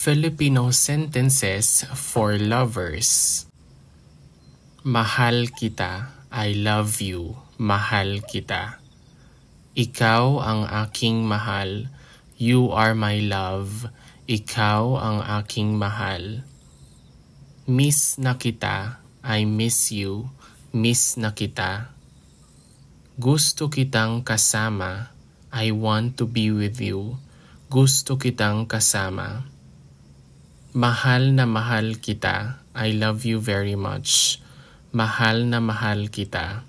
Filipino sentences for lovers. Mahal kita, I love you, mahal kita. Ikaw ang aking mahal, you are my love, ikaw ang aking mahal. Miss na kita, I miss you, miss na kita. Gusto kitang kasama, I want to be with you, gusto kitang kasama. Mahal na mahal kita, I love you very much. Mahal na mahal kita.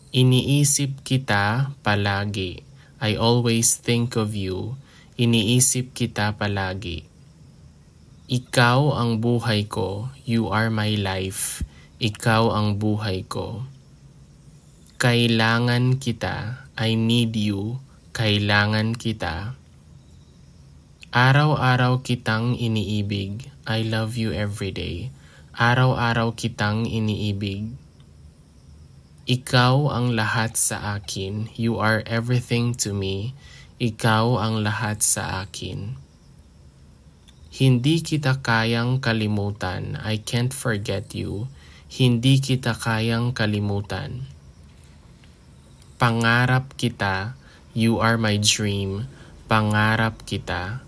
Iniisip kita palagi, I always think of you. Iniisip kita palagi. Ikaw ang buhay ko, you are my life. Ikaw ang buhay ko. Kailangan kita, I need you. Kailangan kita. Araw-araw kitang iniibig, I love you every day. Araw-araw kitang iniibig. Ikaw ang lahat sa akin, you are everything to me. Ikaw ang lahat sa akin. Hindi kita kayang kalimutan, I can't forget you. Hindi kita kayang kalimutan. Pangarap kita, you are my dream. Pangarap kita.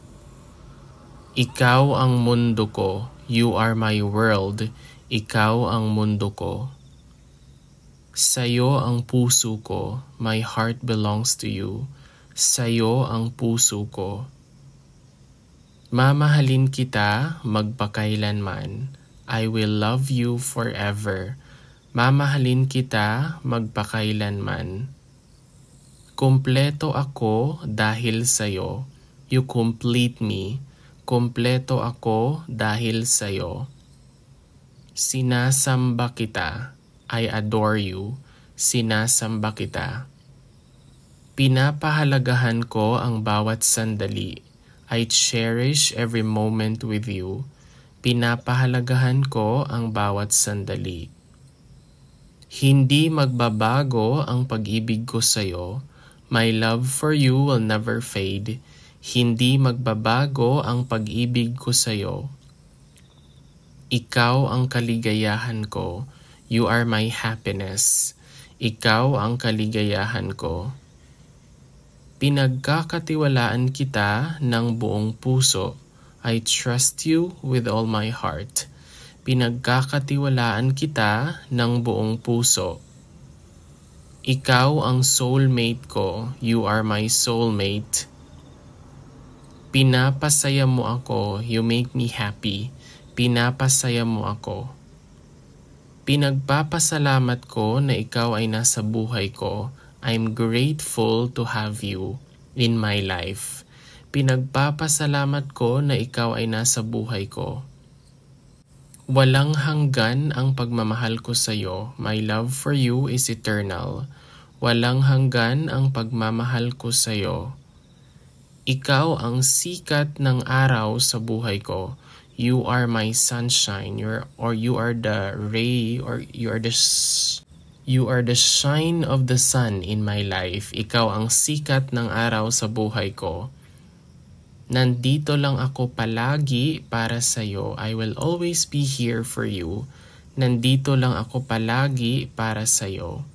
Ikaw ang mundo ko, you are my world, ikaw ang mundo ko. Sa'yo ang puso ko, my heart belongs to you, sa'yo ang puso ko. Mamahalin kita magpakailanman, I will love you forever. Mamahalin kita magpakailanman. Kumpleto ako dahil sa'yo, you complete me. Kumpleto ako dahil sa'yo. Sinasamba kita, I adore you. Sinasamba kita. Pinapahalagahan ko ang bawat sandali. I cherish every moment with you. Pinapahalagahan ko ang bawat sandali. Hindi magbabago ang pag-ibig ko sa'yo. My love for you will never fade. Hindi magbabago ang pag-ibig ko sa'yo. Ikaw ang kaligayahan ko. You are my happiness. Ikaw ang kaligayahan ko. Pinagkakatiwalaan kita ng buong puso. I trust you with all my heart. Pinagkakatiwalaan kita ng buong puso. Ikaw ang soulmate ko. You are my soulmate. Pinapasaya mo ako, you make me happy. Pinapasaya mo ako. Pinagpapasalamat ko na ikaw ay nasa buhay ko. I'm grateful to have you in my life. Pinagpapasalamat ko na ikaw ay nasa buhay ko. Walang hanggan ang pagmamahal ko sa iyo. My love for you is eternal. Walang hanggan ang pagmamahal ko sa iyo. Ikaw ang sikat ng araw sa buhay ko. You are my sunshine. You are the ray, or you are the shine of the sun in my life. Ikaw ang sikat ng araw sa buhay ko. Nandito lang ako palagi para sa iyo. I will always be here for you. Nandito lang ako palagi para sa iyo.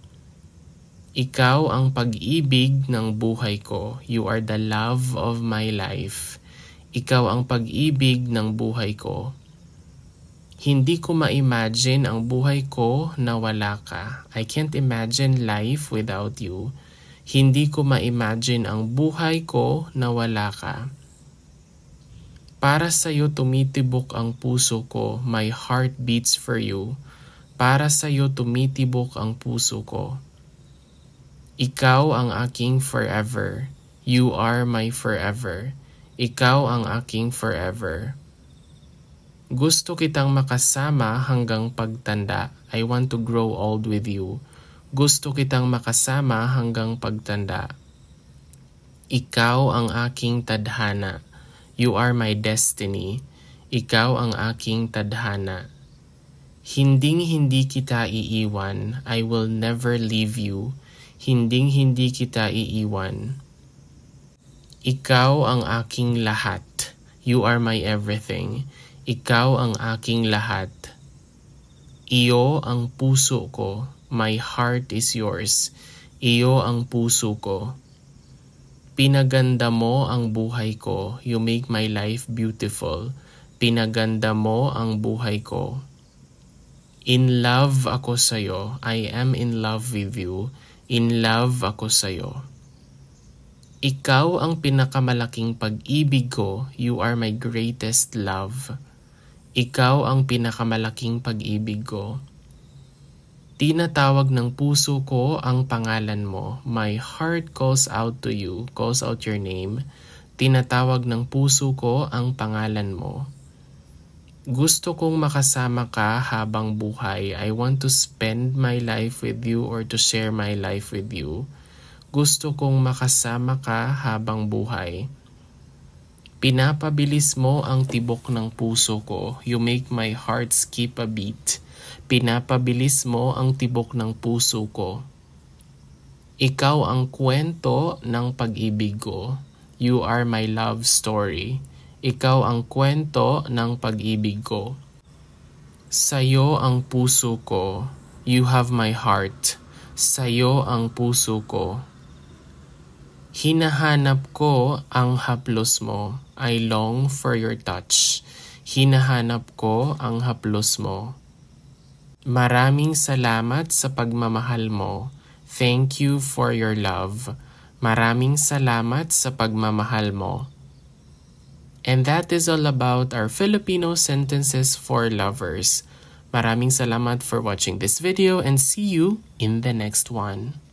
Ikaw ang pag-ibig ng buhay ko. You are the love of my life. Ikaw ang pag-ibig ng buhay ko. Hindi ko ma-imagine ang buhay ko na wala ka. I can't imagine life without you. Hindi ko ma-imagine ang buhay ko na wala ka. Para sa iyo tumitibok ang puso ko. My heart beats for you. Para sa iyo tumitibok ang puso ko. Ikaw ang aking forever. You are my forever. Ikaw ang aking forever. Gusto kitang makasama hanggang pagtanda. I want to grow old with you. Gusto kitang makasama hanggang pagtanda. Ikaw ang aking tadhana. You are my destiny. Ikaw ang aking tadhana. Hinding-hindi kita iiwan. I will never leave you. Hinding-hindi kita iiwan. Ikaw ang aking lahat. You are my everything. Ikaw ang aking lahat. Iyo ang puso ko. My heart is yours. Iyo ang puso ko. Pinaganda mo ang buhay ko. You make my life beautiful. Pinaganda mo ang buhay ko. In love ako sa'yo. I am in love with you. In love ako sa'yo. Ikaw ang pinakamalaking pag-ibig ko. You are my greatest love. Ikaw ang pinakamalaking pag-ibig ko. Tinatawag ng puso ko ang pangalan mo. My heart calls out to you, calls out your name. Tinatawag ng puso ko ang pangalan mo. Gusto kong makasama ka habang buhay. I want to spend my life with you or to share my life with you. Gusto kong makasama ka habang buhay. Pinapabilis mo ang tibok ng puso ko. You make my heart skip a beat. Pinapabilis mo ang tibok ng puso ko. Ikaw ang kwento ng pag-ibig ko. You are my love story. Ikaw ang kwento ng pag-ibig ko. Sa'yo ang puso ko. You have my heart. Sa'yo ang puso ko. Hinahanap ko ang haplos mo. I long for your touch. Hinahanap ko ang haplos mo. Maraming salamat sa pagmamahal mo. Thank you for your love. Maraming salamat sa pagmamahal mo. And that is all about our Filipino sentences for lovers. Maraming salamat for watching this video and see you in the next one.